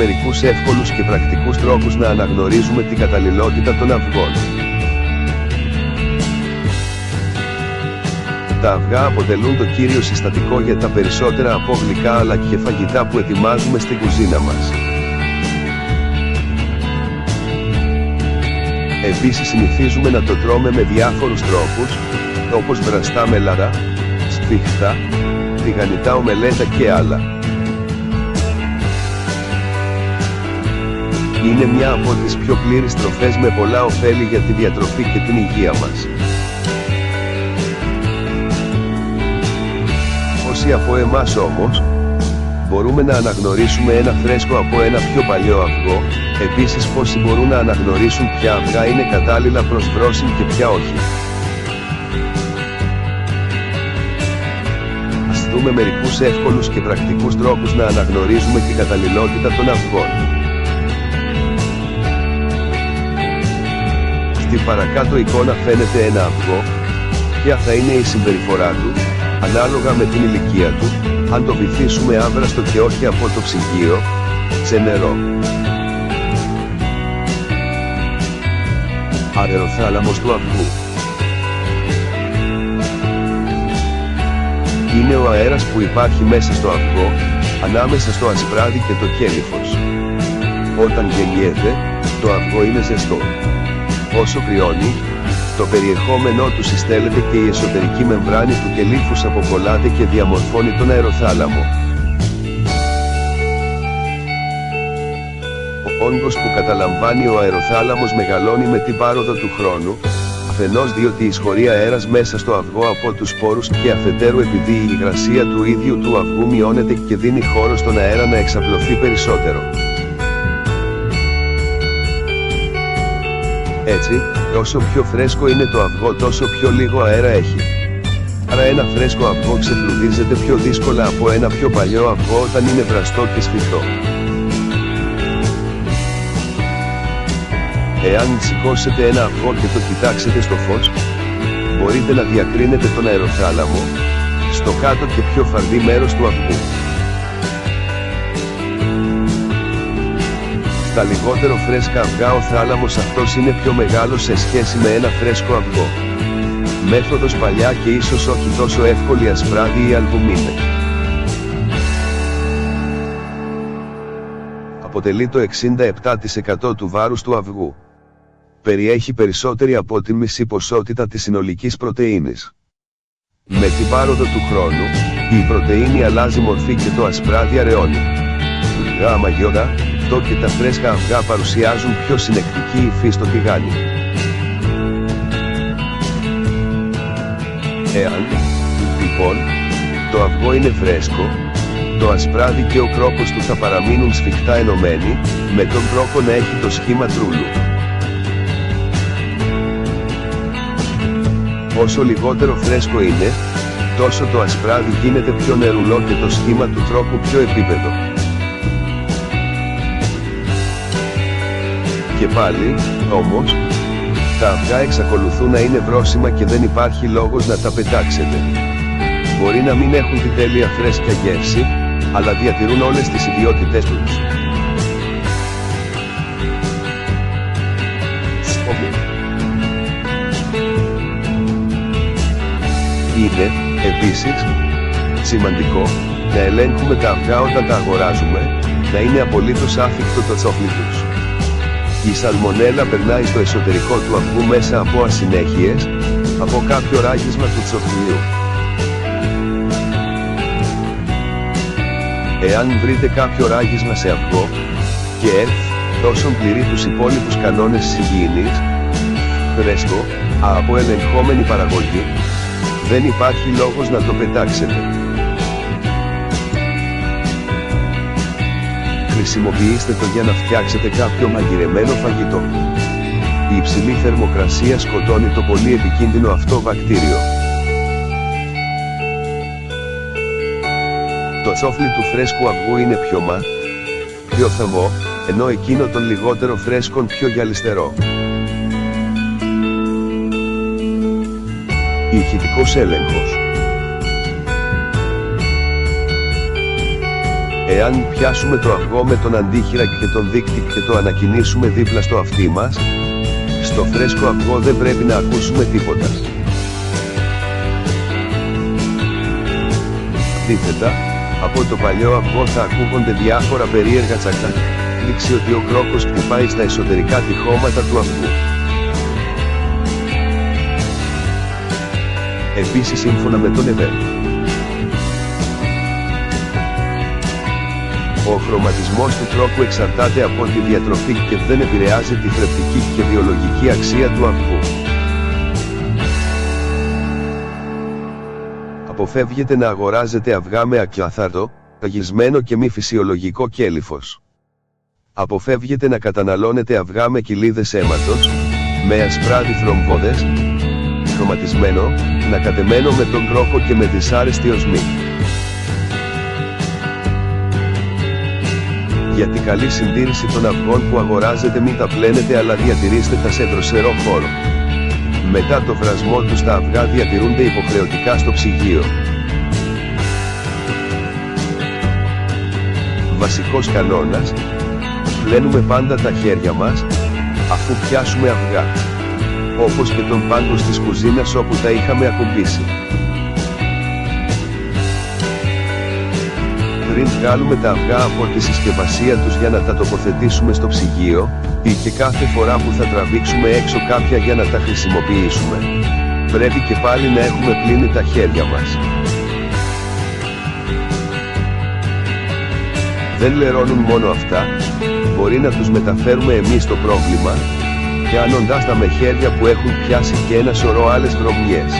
μερικούς εύκολους και πρακτικούς τρόπους να αναγνωρίζουμε την καταλληλότητα των αυγών. Τα αυγά αποτελούν το κύριο συστατικό για τα περισσότερα από γλυκά αλλά και φαγητά που ετοιμάζουμε στην κουζίνα μας. Επίσης συνηθίζουμε να το τρώμε με διάφορους τρόπους, όπως βραστά με λαρά, σφίχτα, τηγανιτά ομελέτα και άλλα. Είναι μια από τις πιο πλήρεις τροφές με πολλά ωφέλη για τη διατροφή και την υγεία μας. Όσοι από εμάς όμως, μπορούμε να αναγνωρίσουμε ένα φρέσκο από ένα πιο παλιό αυγό, επίσης πόσοι μπορούν να αναγνωρίσουν ποια αυγά είναι κατάλληλα προς βρόσιμη και ποια όχι. Ας δούμε μερικούς εύκολους και πρακτικούς τρόπους να αναγνωρίζουμε την καταλληλότητα των αυγών. Στη παρακάτω εικόνα φαίνεται ένα αυγό, ποια θα είναι η συμπεριφορά του, ανάλογα με την ηλικία του, αν το βυθίσουμε άβραστο και όχι από το ψυγείο, σε νερό. Αεροθάλαμος του αυγού. Είναι ο αέρας που υπάρχει μέσα στο αυγό, ανάμεσα στο ασπράδι και το κέλυφος. Όταν γεννιέται, το αυγό είναι ζεστό. Όσο κρυώνει, το περιεχόμενό του συστέλλεται και η εσωτερική μεμβράνη του κελύφους αποκολλάται και διαμορφώνει τον αεροθάλαμο. Ο όγκος που καταλαμβάνει ο αεροθάλαμος μεγαλώνει με την πάροδο του χρόνου, αφενός διότι εισχωρεί αέρας μέσα στο αυγό από τους σπόρους και αφετέρου επειδή η υγρασία του ίδιου του αυγού μειώνεται και δίνει χώρο στον αέρα να εξαπλωθεί περισσότερο. Έτσι, όσο πιο φρέσκο είναι το αυγό τόσο πιο λίγο αέρα έχει. Άρα ένα φρέσκο αυγό ξεφλουδίζεται πιο δύσκολα από ένα πιο παλιό αυγό όταν είναι βραστό και σφιχτό. Εάν σηκώσετε ένα αυγό και το κοιτάξετε στο φως, μπορείτε να διακρίνετε τον αεροθάλαμο, στο κάτω και πιο φαρδί μέρος του αυγού. Στα λιγότερο φρέσκα αυγά ο θάλαμος αυτός είναι πιο μεγάλος σε σχέση με ένα φρέσκο αυγό. Μέθοδος παλιά και ίσως όχι τόσο εύκολη ασπράδι ή αλβουμίνε. Αποτελεί το 67% του βάρους του αυγού. Περιέχει περισσότερη από τη μισή ποσότητα της συνολικής πρωτεΐνης. Με την πάροδο του χρόνου, η πρωτεΐνη αλλάζει μορφή και το ασπράδι αραιώνει. Γάμα γιώτα, και τα φρέσκα αυγά παρουσιάζουν πιο συνεκτική υφή στο τηγάνι. Εάν, λοιπόν, το αυγό είναι φρέσκο, το ασπράδι και ο κρόκος του θα παραμείνουν σφιχτά ενωμένοι, με τον κρόκο να έχει το σχήμα τρούλου. Όσο λιγότερο φρέσκο είναι, τόσο το ασπράδι γίνεται πιο νερουλό και το σχήμα του τρόκου πιο επίπεδο. Και πάλι, όμως, τα αυγά εξακολουθούν να είναι βρόσιμα και δεν υπάρχει λόγος να τα πετάξετε. Μπορεί να μην έχουν την τέλεια φρέσκια γεύση, αλλά διατηρούν όλες τις ιδιότητές τους. Είναι, επίσης, σημαντικό, να ελέγχουμε τα αυγά όταν τα αγοράζουμε, να είναι απολύτως άφικτο το τσόφλι τους. Η σαλμονέλα περνάει στο εσωτερικό του αυγού μέσα από ασυνέχειες, από κάποιο ράγισμα του τσοφλιού. Εάν βρείτε κάποιο ράγισμα σε αυγό, και τόσο πληρεί τους υπόλοιπους κανόνες υγιεινής, φρέσκο, από ελεγχόμενη παραγωγή, δεν υπάρχει λόγος να το πετάξετε. Χρησιμοποιήστε το για να φτιάξετε κάποιο μαγειρεμένο φαγητό. Η υψηλή θερμοκρασία σκοτώνει το πολύ επικίνδυνο αυτό βακτήριο. Το τσόφλι του φρέσκου αυγού είναι πιο θαμό, ενώ εκείνο των λιγότερο φρέσκων πιο γυαλιστερό. Ηχητικός έλεγχος. Εάν πιάσουμε το αυγό με τον αντίχειρα και τον δείκτη και το ανακοινήσουμε δίπλα στο αυτί μας, στο φρέσκο αυγό δεν πρέπει να ακούσουμε τίποτα. Αντίθετα, από το παλιό αυγό θα ακούγονται διάφορα περίεργα τσακ, δείξει ότι ο κρόκος χτυπάει στα εσωτερικά τυχώματα του αυγού. Επίσης, σύμφωνα με τον ΕΒΕ, ο χρωματισμός του κρόκου εξαρτάται από τη διατροφή και δεν επηρεάζει τη θρεπτική και βιολογική αξία του αυγού. Αποφεύγετε να αγοράζετε αυγά με ακαθάρτο, παγισμένο και μη φυσιολογικό κέλυφος. Αποφεύγετε να καταναλώνετε αυγά με κοιλίδες αίματος, με ασπράδι θρομβόδες, χρωματισμένο, ανακατεμένο με τον κρόκο και με δυσάρεστη οσμή. Για την καλή συντήρηση των αυγών που αγοράζετε, μην τα πλένετε αλλά διατηρήστε τα σε δροσερό χώρο. Μετά το βρασμό τους τα αυγά διατηρούνται υποχρεωτικά στο ψυγείο. Βασικός κανόνας: πλένουμε πάντα τα χέρια μας, αφού πιάσουμε αυγά. Όπως και τον πάγκο της κουζίνας όπου τα είχαμε ακουμπήσει. Πριν βγάλουμε τα αυγά από τη συσκευασία τους για να τα τοποθετήσουμε στο ψυγείο, ή και κάθε φορά που θα τραβήξουμε έξω κάποια για να τα χρησιμοποιήσουμε, πρέπει και πάλι να έχουμε πλύνει τα χέρια μας. Δεν λερώνουν μόνο αυτά, μπορεί να τους μεταφέρουμε εμείς το πρόβλημα, πιάνοντας τα με χέρια που έχουν πιάσει και ένα σωρό άλλες βρωμιές.